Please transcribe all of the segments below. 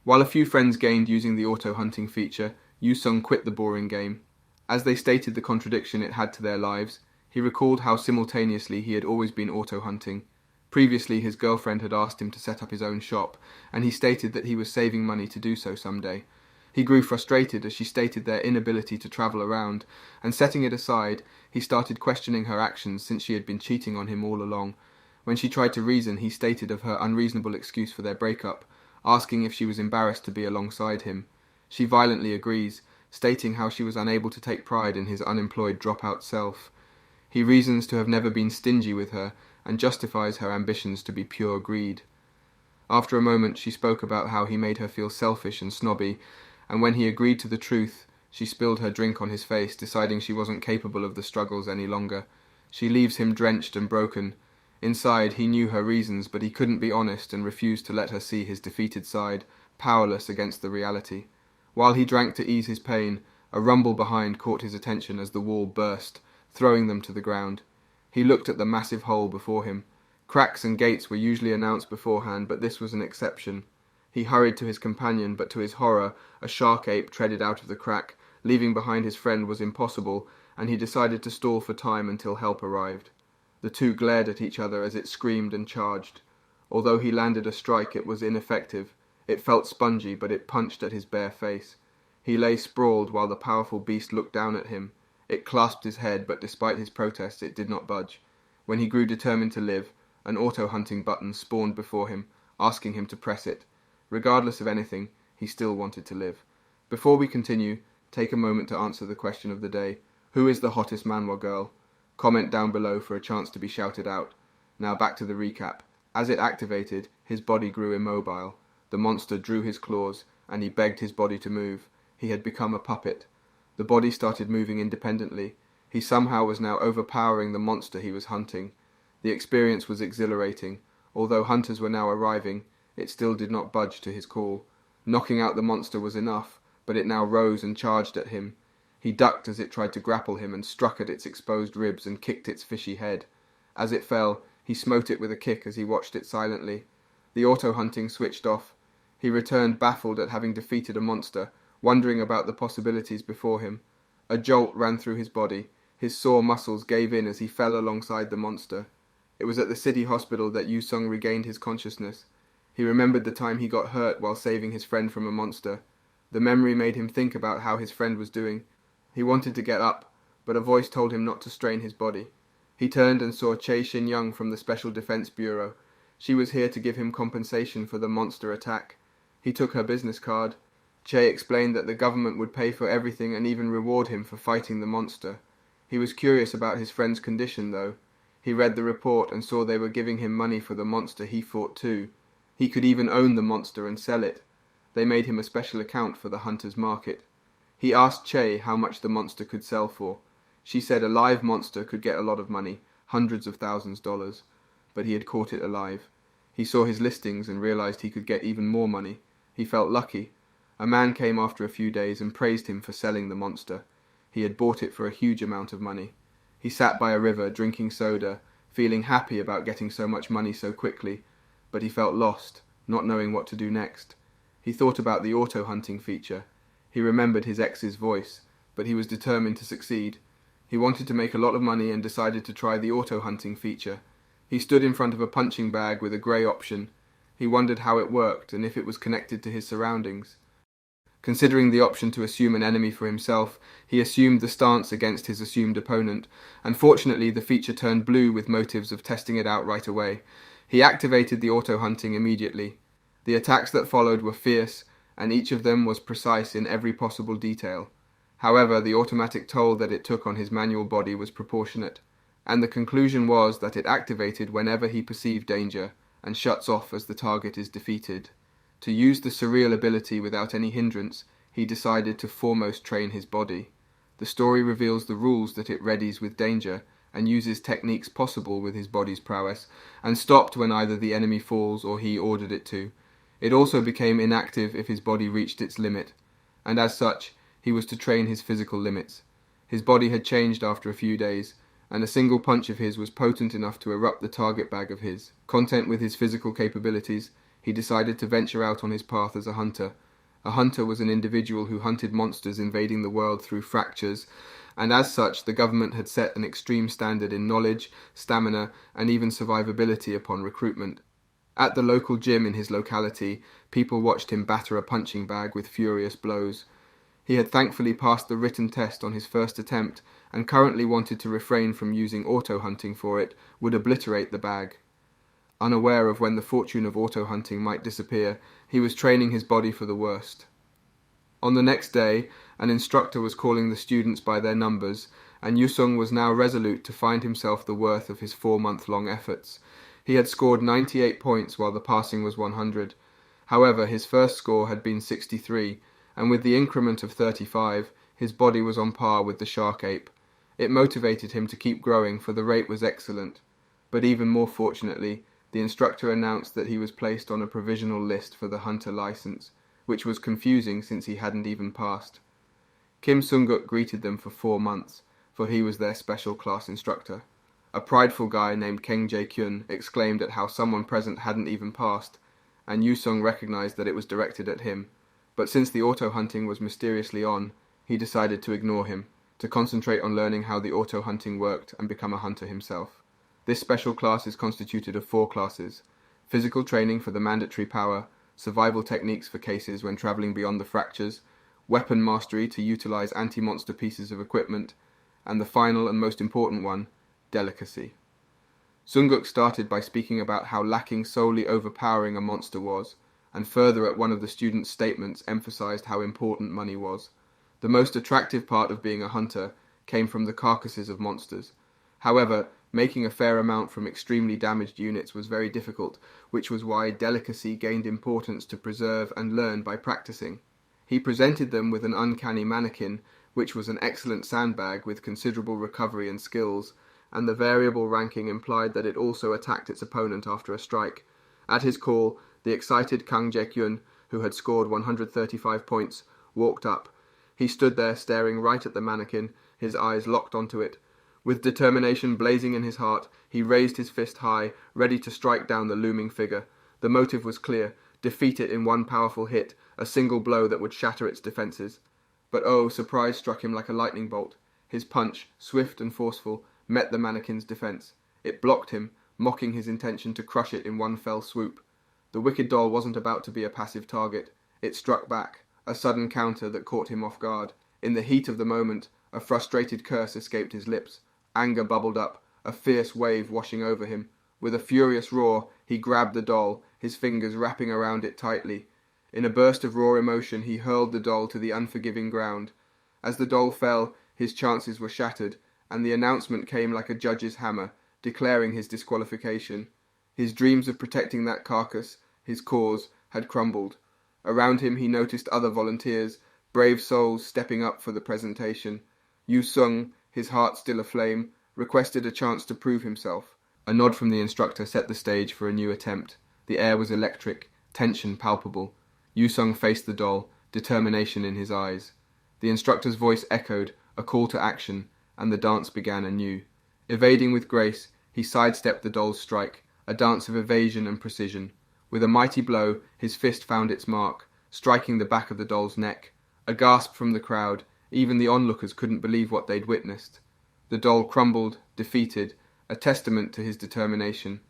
While a few friends gained using the auto-hunting feature, Yu-sung quit the boring game. As they stated the contradiction it had to their lives, he recalled how simultaneously he had always been auto-hunting. Previously, his girlfriend had asked him to set up his own shop, and he stated that he was saving money to do so someday. He grew frustrated as she stated their inability to travel around, and setting it aside, he started questioning her actions since she had been cheating on him all along. When she tried to reason, he stated of her unreasonable excuse for their breakup, asking if she was embarrassed to be alongside him. She violently agrees, stating how she was unable to take pride in his unemployed dropout self. He reasons to have never been stingy with her, and justifies her ambitions to be pure greed. After a moment, she spoke about how he made her feel selfish and snobby, and when he agreed to the truth, she spilled her drink on his face, deciding she wasn't capable of the struggles any longer. She leaves him drenched and broken. Inside, he knew her reasons, but he couldn't be honest and refused to let her see his defeated side, powerless against the reality. While he drank to ease his pain, a rumble behind caught his attention as the wall burst, throwing them to the ground. He looked at the massive hole before him. Cracks and gates were usually announced beforehand, but this was an exception. He hurried to his companion, but to his horror, a shark ape treaded out of the crack. Leaving behind his friend was impossible, and he decided to stall for time until help arrived. The two glared at each other as it screamed and charged. Although he landed a strike, it was ineffective. It felt spongy, but it punched at his bare face. He lay sprawled while the powerful beast looked down at him. It clasped his head, but despite his protests, it did not budge. When he grew determined to live, an auto-hunting button spawned before him, asking him to press it. Regardless of anything, he still wanted to live. Before we continue, take a moment to answer the question of the day. Who is the hottest manhwa girl? Comment down below for a chance to be shouted out. Now back to the recap. As it activated, his body grew immobile. The monster drew his claws, and he begged his body to move. He had become a puppet. The body started moving independently. He somehow was now overpowering the monster he was hunting. The experience was exhilarating. Although hunters were now arriving, it still did not budge to his call. Knocking out the monster was enough, but it now rose and charged at him. He ducked as it tried to grapple him and struck at its exposed ribs and kicked its fishy head. As it fell, he smote it with a kick as he watched it silently. The auto-hunting switched off. He returned baffled at having defeated a monster, wondering about the possibilities before him. A jolt ran through his body. His sore muscles gave in as he fell alongside the monster. It was at the city hospital that Yu-sung regained his consciousness. He remembered the time he got hurt while saving his friend from a monster. The memory made him think about how his friend was doing. He wanted to get up, but a voice told him not to strain his body. He turned and saw Chae Shin-young from the Special Defense Bureau. She was here to give him compensation for the monster attack. He took her business card. Chae explained that the government would pay for everything and even reward him for fighting the monster. He was curious about his friend's condition, though. He read the report and saw they were giving him money for the monster he fought too. He could even own the monster and sell it. They made him a special account for the hunter's market. He asked Chae how much the monster could sell for. She said a live monster could get a lot of money, hundreds of thousands of dollars, but he had caught it alive. He saw his listings and realized he could get even more money. He felt lucky. A man came after a few days and praised him for selling the monster. He had bought it for a huge amount of money. He sat by a river drinking soda, feeling happy about getting so much money so quickly, but he felt lost, not knowing what to do next. He thought about the auto-hunting feature. He remembered his ex's voice, but he was determined to succeed. He wanted to make a lot of money and decided to try the auto-hunting feature. He stood in front of a punching bag with a grey option. He wondered how it worked and if it was connected to his surroundings. Considering the option to assume an enemy for himself, he assumed the stance against his assumed opponent. Unfortunately, the feature turned blue with motives of testing it out right away. He activated the auto-hunting immediately. The attacks that followed were fierce, and each of them was precise in every possible detail. However, the automatic toll that it took on his manual body was proportionate, and the conclusion was that it activated whenever he perceived danger, and shuts off as the target is defeated. To use the surreal ability without any hindrance, he decided to foremost train his body. The story reveals the rules that it readies with danger, and uses techniques possible with his body's prowess, and stopped when either the enemy falls or he ordered it to. It also became inactive if his body reached its limit, and as such, he was to train his physical limits. His body had changed after a few days, and a single punch of his was potent enough to erupt the target bag of his. Content with his physical capabilities, he decided to venture out on his path as a hunter. A hunter was an individual who hunted monsters invading the world through fractures, and as such the government had set an extreme standard in knowledge, stamina, and even survivability upon recruitment. At the local gym in his locality, people watched him batter a punching bag with furious blows. He had thankfully passed the written test on his first attempt, and currently wanted to refrain from using auto-hunting for it, would obliterate the bag. Unaware of when the fortune of auto-hunting might disappear, he was training his body for the worst. On the next day, an instructor was calling the students by their numbers, and Yusung was now resolute to find himself the worth of his 4-month-long efforts. He had scored 98 points while the passing was 100. However, his first score had been 63, and with the increment of 35, his body was on par with the shark ape. It motivated him to keep growing, for the rate was excellent. But even more fortunately, the instructor announced that he was placed on a provisional list for the hunter license, which was confusing since he hadn't even passed. Kim Sung-guk greeted them for 4 months, for he was their special class instructor. A prideful guy named Kang Jae-kyun exclaimed at how someone present hadn't even passed, and Yu-sung recognized that it was directed at him. But since the auto-hunting was mysteriously on, he decided to ignore him, to concentrate on learning how the auto-hunting worked and become a hunter himself. This special class is constituted of 4 classes: physical training for the mandatory power, survival techniques for cases when traveling beyond the fractures, weapon mastery to utilize anti-monster pieces of equipment, and the final and most important one, delicacy. Sung-guk started by speaking about how lacking solely overpowering a monster was, and further at one of the students' statements emphasized how important money was. The most attractive part of being a hunter came from the carcasses of monsters. However, making a fair amount from extremely damaged units was very difficult, which was why delicacy gained importance to preserve and learn by practicing. He presented them with an uncanny mannequin, which was an excellent sandbag with considerable recovery and skills, and the variable ranking implied that it also attacked its opponent after a strike. At his call, the excited Kang Jae-kyun, who had scored 135 points, walked up. He stood there staring right at the mannequin, his eyes locked onto it. With determination blazing in his heart, he raised his fist high, ready to strike down the looming figure. The motive was clear: defeat it in one powerful hit, a single blow that would shatter its defenses. But oh, surprise struck him like a lightning bolt. His punch, swift and forceful, met the mannequin's defense. It blocked him, mocking his intention to crush it in one fell swoop. The wicked doll wasn't about to be a passive target. It struck back, a sudden counter that caught him off guard. In the heat of the moment, a frustrated curse escaped his lips. Anger bubbled up, a fierce wave washing over him. With a furious roar, he grabbed the doll, his fingers wrapping around it tightly. In a burst of raw emotion, he hurled the doll to the unforgiving ground. As the doll fell, his chances were shattered, and the announcement came like a judge's hammer, declaring his disqualification. His dreams of protecting that carcass, his cause, had crumbled. Around him he noticed other volunteers, brave souls stepping up for the presentation. Yu Sung, his heart still aflame, requested a chance to prove himself. A nod from the instructor set the stage for a new attempt. The air was electric, tension palpable. Yu Sung faced the doll, determination in his eyes. The instructor's voice echoed, a call to action, and the dance began anew. Evading with grace, he sidestepped the doll's strike, a dance of evasion and precision. With a mighty blow, his fist found its mark, striking the back of the doll's neck. A gasp from the crowd. Even the onlookers couldn't believe what they'd witnessed. The doll crumbled, defeated, a testament to his determination.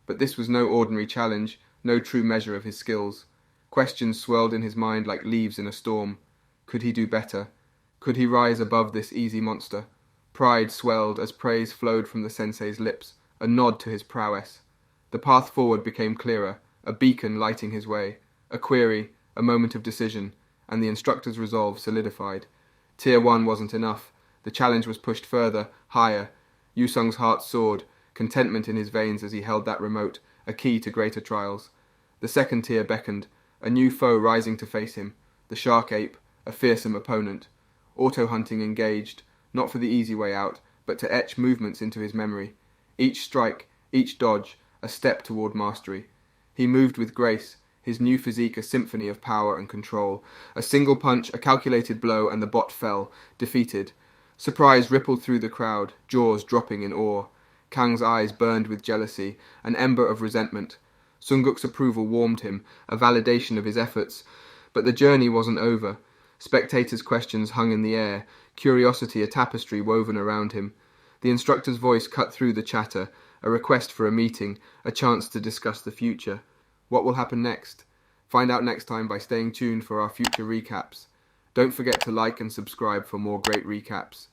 But this was no ordinary challenge, no true measure of his skills. Questions swirled in his mind like leaves in a storm. Could he do better? Could he rise above this easy monster? Pride swelled as praise flowed from the sensei's lips, a nod to his prowess. The path forward became clearer, a beacon lighting his way. A query, a moment of decision, and the instructor's resolve solidified. Tier 1 wasn't enough. The challenge was pushed further, higher. Yu Sung's heart soared, contentment in his veins as he held that remote, a key to greater trials. The second tier beckoned, a new foe rising to face him, the shark ape, a fearsome opponent. Auto-hunting engaged, not for the easy way out, but to etch movements into his memory. Each strike, each dodge, a step toward mastery. He moved with grace, his new physique a symphony of power and control. A single punch, a calculated blow, and the bot fell, defeated. Surprise rippled through the crowd, jaws dropping in awe. Kang's eyes burned with jealousy, an ember of resentment. Sunguk's approval warmed him, a validation of his efforts. But the journey wasn't over. Spectators' questions hung in the air, curiosity a tapestry woven around him. The instructor's voice cut through the chatter, a request for a meeting, a chance to discuss the future. What will happen next? Find out next time by staying tuned for our future recaps. Don't forget to like and subscribe for more great recaps.